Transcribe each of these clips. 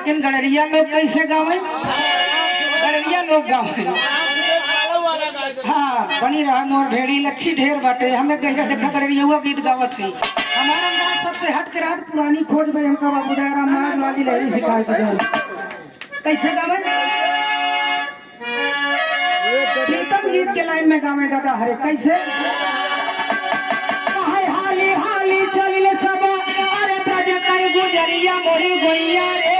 लेकिन गड़रिया लोग कैसे गावे? गड़रिया लोग गावे। हाँ बनी रहा मोर भेड़ी लच्छी ढेर बाटे। हमें कहीं देखा गड़रिया हुआ गीत गावत है। हमारा अंदाज सबसे हट के रात पुरानी खोज भाई हमका बाबू दयाराम महाराज वाली लहरी सिखाए थे। कैसे गावे? प्रीतम गीत के लाइन में गावे दादा हरे कैसे? हाली हाली चलिले सब अरे ब्रज कई गुजरिया मोरी गोइया रे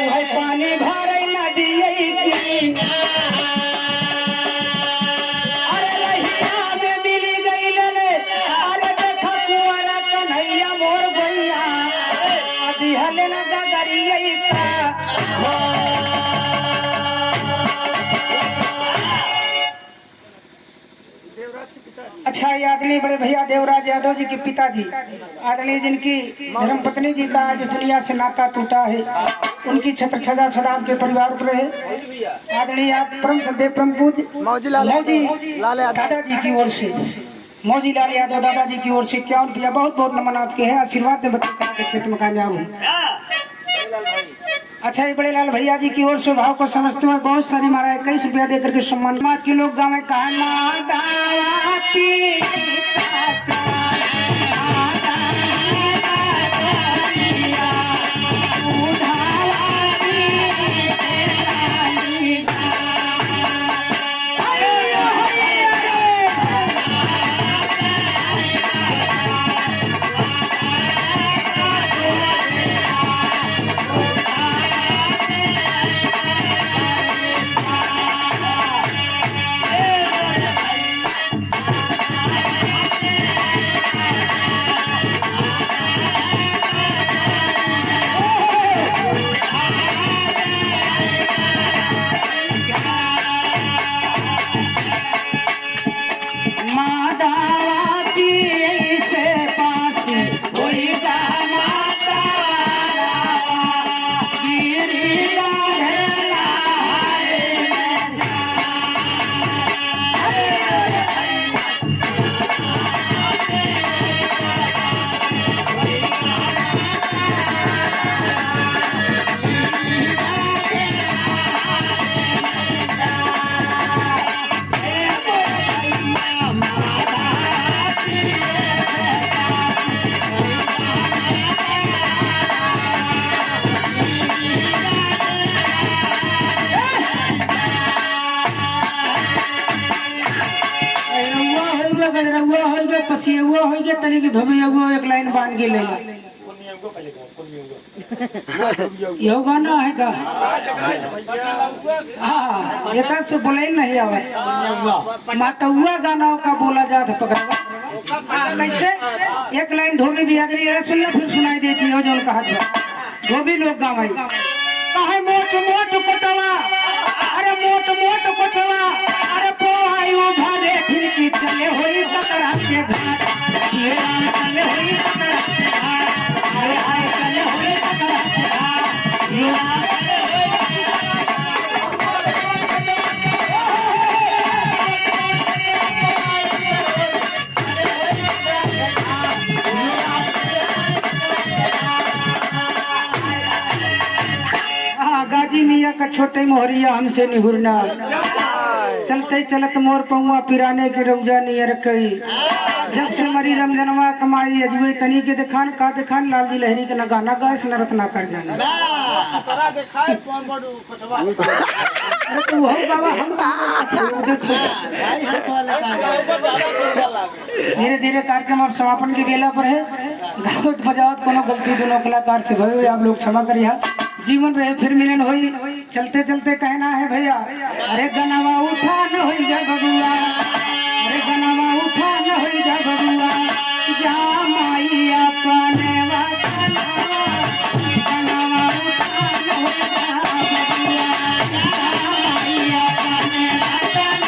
वही पानी भरे नदी की अरे रहिया में मिली गई ले अरे देखा कुंवरा कन्हैया मोर गोइया अभी हले न गगरिया अच्छा आदरणीय बड़े भैया देवराज यादव जी के पिताजी आदरणीय जिनकी धर्मपत्नी जी का आज दुनिया से नाता टूटा है उनकी छत्र छजा सदा के परिवार पर है। आदरणीय आप परम सदैव परम पूज्य मौजी दादाजी की ओर से मौजी लाल यादव दादाजी की ओर से क्या उनके बहुत बहुत नमन आपके हैं। आशीर्वाद दे बच्चे के क्षेत्र में कामयाब हो। अच्छा ये बड़े लाल भैया जी की ओर से भाव को समझते हुए बहुत सारी महाराज 21 रुपया देकर के सम्मान समाज के लोग गाँव में पसियुआ हो गया तनी के धोबियुआ एक लाइन बांध के ले यो गाना है का हाँ एक से बोले नहीं आवे मातुआ गाना का बोला जात पकड़वा कैसे एक लाइन धोबी भी आदमी है सुन फिर सुनाई देती है जो कहा धोबी लोग गावे काहे मोच मोच कोटवा अरे मोट मोट कोटवा अरे पोहायु भरे खिड़की चले होई कतरा के घाट चले होई कतरा के घाट अरे आए चले होई कतरा के घाट युवा चले होई गाजी मियाँ का छोटे मोहरिया हमसे निहुरना चलते चलत मोर पौआ पिराने के रौजा नियर कई जब से मरी रमजनवा कमाई अजुए तनी के दिखान का दिखान लाल जी लहरी के न गाना गाय न रत्ना कर जाना तो हो बाबा हम देखो धीरे धीरे कार्यक्रम अब समापन के बेला पर है गावत बजावत कोनो गलती दोनों कलाकार से भयो आप लोग क्षमा करिए जीवन रहे फिर मिलन होई चलते चलते कहना है भैया अरे गनवा उठा न होई जा बबुआ अरे गनवा उठा न होई जा बबुआ जा माई अपने वतन गनवा उठा न होई जा बबुआ जा माई अपने वतन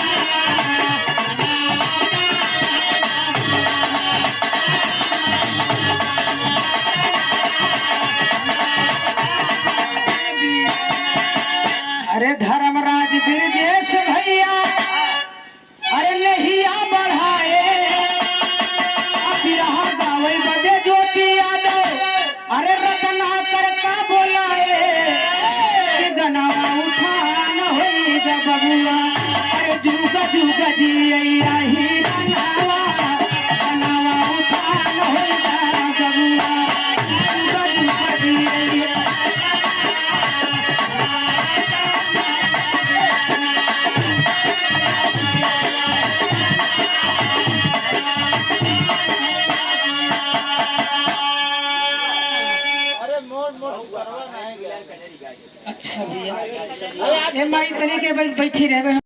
अरे धर्मराज बिरजेश भैया अरे नहीं जुग जिया ही बनावा बनावा उठान होइबा बबुआ जुग जिया अच्छा भैया ए माई तनी के बैठी रहे